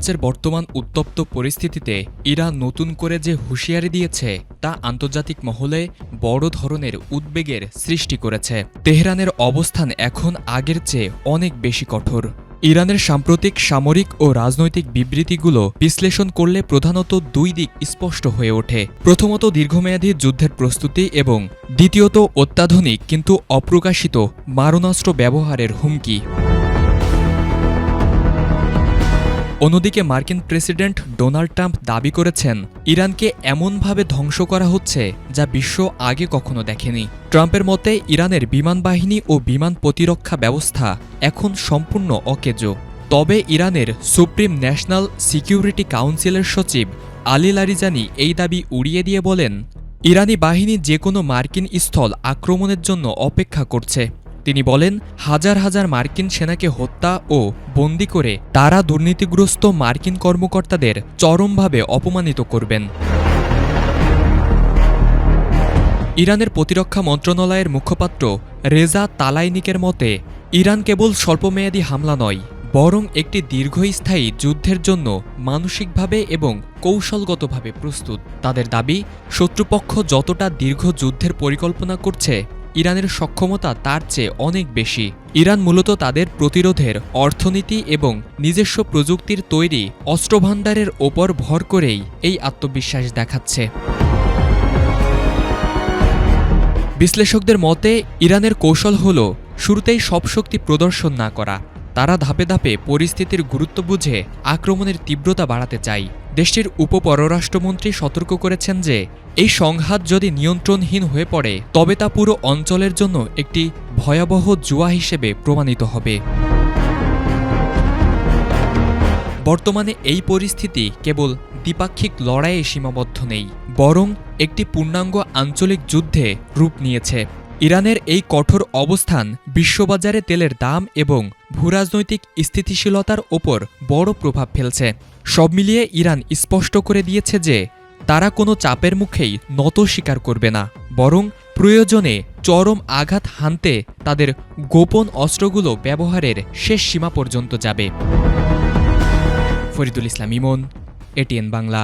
মধ্যপ্রাচ্যের বর্তমান উত্তপ্ত পরিস্থিতিতে ইরান নতুন করে যে হুঁশিয়ারি দিয়েছে তা আন্তর্জাতিক মহলে বড় ধরনের উদ্বেগের সৃষ্টি করেছে। তেহরানের অবস্থান এখন আগের চেয়ে অনেক বেশি কঠোর। ইরানের সাম্প্রতিক সামরিক ও রাজনৈতিক বিবৃতিগুলো বিশ্লেষণ করলে প্রধানত দুই দিক স্পষ্ট হয়ে ওঠে। প্রথমত, দীর্ঘমেয়াদী যুদ্ধের প্রস্তুতি এবং দ্বিতীয়ত, অত্যাধুনিক কিন্তু অপ্রকাশিত মারণাস্ত্র ব্যবহারের হুমকি। অন্যদিকে মার্কিন প্রেসিডেন্ট ডোনাল্ড ট্রাম্প দাবি করেছেন, ইরানকে এমনভাবে ধ্বংস করা হচ্ছে যা বিশ্ব আগে কখনো দেখেনি। ট্রাম্পের মতে ইরানের বিমান বাহিনী ও বিমান প্রতিরক্ষা ব্যবস্থা এখন সম্পূর্ণ অকেজো। তবে ইরানের সুপ্রিম ন্যাশনাল সিকিউরিটি কাউন্সিলের সচিব আলী লারিজানি এই দাবি উড়িয়ে দিয়ে বলেন, ইরানি বাহিনী যে কোনো মার্কিন স্থল আক্রমণের জন্য অপেক্ষা করছে। তিনি বলেন, হাজার হাজার মার্কিন সেনাকে হত্যা ও বন্দী করে তারা দুর্নীতিগ্রস্ত মার্কিন কর্মকর্তাদের চরমভাবে অপমানিত করবেন। ইরানের প্রতিরক্ষা মন্ত্রণালয়ের মুখপাত্র রেজা তালাইনিকের মতে, ইরান কেবল স্বল্পমেয়াদী হামলা নয়, বরং একটি দীর্ঘস্থায়ী যুদ্ধের জন্য মানসিকভাবে এবং কৌশলগতভাবে প্রস্তুত। তাদের দাবি, শত্রুপক্ষ যতটা দীর্ঘ যুদ্ধের পরিকল্পনা করছে, ইরানের সক্ষমতা তার চেয়ে অনেক বেশি। ইরান মূলত তাদের প্রতিরোধের অর্থনীতি এবং নিজস্ব প্রযুক্তির তৈরি অস্ত্রভাণ্ডারের ওপর ভর করেই এই আত্মবিশ্বাস দেখাচ্ছে। বিশ্লেষকদের মতে, ইরানের কৌশল হল শুরুতেই সব শক্তি প্রদর্শন না করা। তারা ধাপে ধাপে পরিস্থিতির গুরুত্ব বুঝে আক্রমণের তীব্রতা বাড়াতে চায়। দেশটির উপপররাষ্ট্রমন্ত্রী সতর্ক করেছেন যে এই সংঘাত যদি নিয়ন্ত্রণহীন হয়ে পড়ে তবে তা পুরো অঞ্চলের জন্য একটি ভয়াবহ জুয়া হিসেবে প্রমাণিত হবে। বর্তমানে এই পরিস্থিতি কেবল দ্বিপাক্ষিক লড়াইয়ে সীমাবদ্ধ নেই, বরং একটি পূর্ণাঙ্গ আঞ্চলিক যুদ্ধে রূপ নিয়েছে। ইরানের এই কঠোর অবস্থান বিশ্ববাজারে তেলের দাম এবং ভূরাজনৈতিক স্থিতিশীলতার ওপর বড় প্রভাব ফেলছে। সব মিলিয়ে ইরান স্পষ্ট করে দিয়েছে যে তারা কোনো চাপের মুখেই নত স্বীকার করবে না, বরং প্রয়োজনে চরম আঘাত হানতে তাদের গোপন অস্ত্রগুলো ব্যবহারের শেষ সীমা পর্যন্ত যাবে। ফরিদুল ইসলাম ইমন, এটিএন বাংলা।